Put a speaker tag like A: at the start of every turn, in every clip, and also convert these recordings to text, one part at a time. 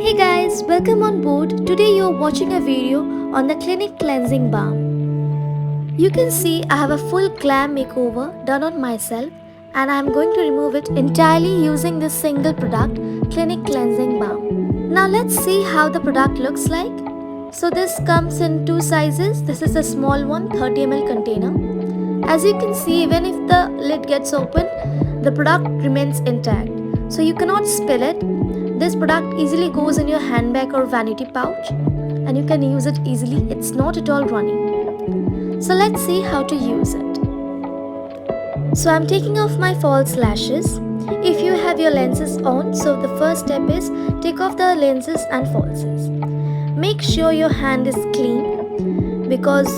A: Hey guys, welcome on board. Today you're watching a video on the Clinique cleansing balm. You can see I have a full glam makeover done on myself and I'm going to remove it entirely using this single product, Clinique cleansing balm. Now let's see how the product looks like. So this comes in two sizes. This is the small one, 30 ml container. As you can see, even if the lid gets open, the product remains intact. So you cannot spill it. This product easily goes in your handbag or vanity pouch and you can use it easily. It's not at all runny. So let's see how to use it. So I'm taking off my false lashes. If you have your lenses on, so the first step is take off the lenses and falsies. Make sure your hand is clean because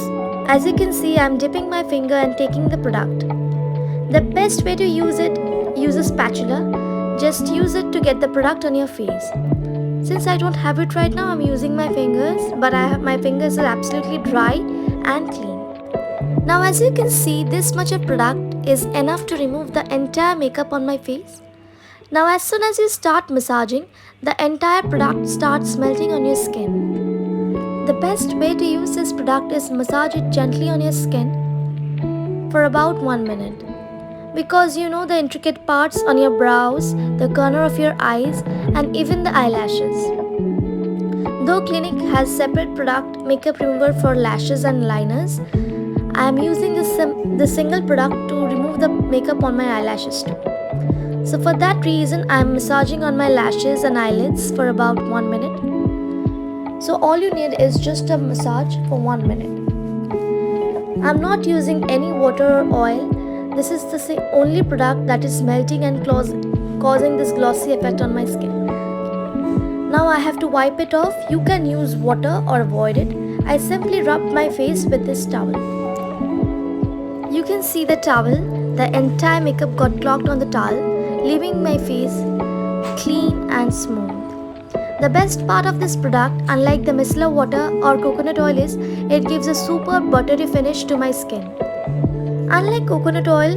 A: as you can see, I'm dipping my finger and taking the product. The best way to use it, use a spatula. Just use it to get the product on your face. Since I don't have it right now, I'm using my fingers, but my fingers are absolutely dry and clean. Now as you can see, this much of product is enough to remove the entire makeup on my face. Now as soon as you start massaging, the entire product starts melting on your skin. The best way to use this product is massage it gently on your skin for about 1 minute. Because you know the intricate parts on your brows, the corner of your eyes and even the eyelashes. Though Clinique has separate product makeup remover for lashes and liners, I am using the single product to remove the makeup on my eyelashes too. So for that reason I am massaging on my lashes and eyelids for about 1 minute. So all you need is just a massage for 1 minute. I am not using any water or oil. This is the only product that is melting and causing this glossy effect on my skin. Now I have to wipe it off. You can use water or avoid it. I simply rub my face with this towel. You can see the towel. The entire makeup got clogged on the towel, leaving my face clean and smooth. The best part of this product, unlike the micellar water or coconut oil, is it gives a super buttery finish to my skin. Unlike coconut oil,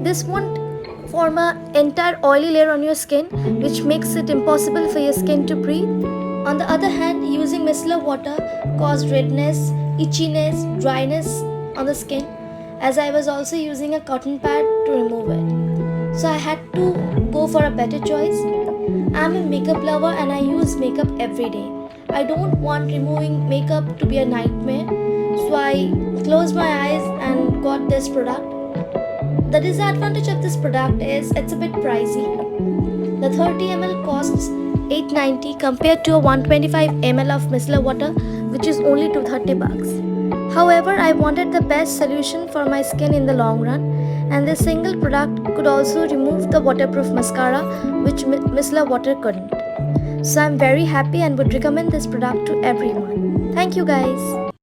A: this won't form an entire oily layer on your skin, which makes it impossible for your skin to breathe. On the other hand, using micellar water caused redness, itchiness, dryness on the skin, as I was also using a cotton pad to remove it. So I had to go for a better choice. I'm a makeup lover and I use makeup every day. I don't want removing makeup to be a nightmare. So I closed my eyes and got this product. The disadvantage of this product is it's a bit pricey. The 30 ml costs $8.90 compared to a 125 ml of micellar water, which is only $230. However, I wanted the best solution for my skin in the long run, and this single product could also remove the waterproof mascara, which micellar water couldn't. So I'm very happy and would recommend this product to everyone. Thank you guys.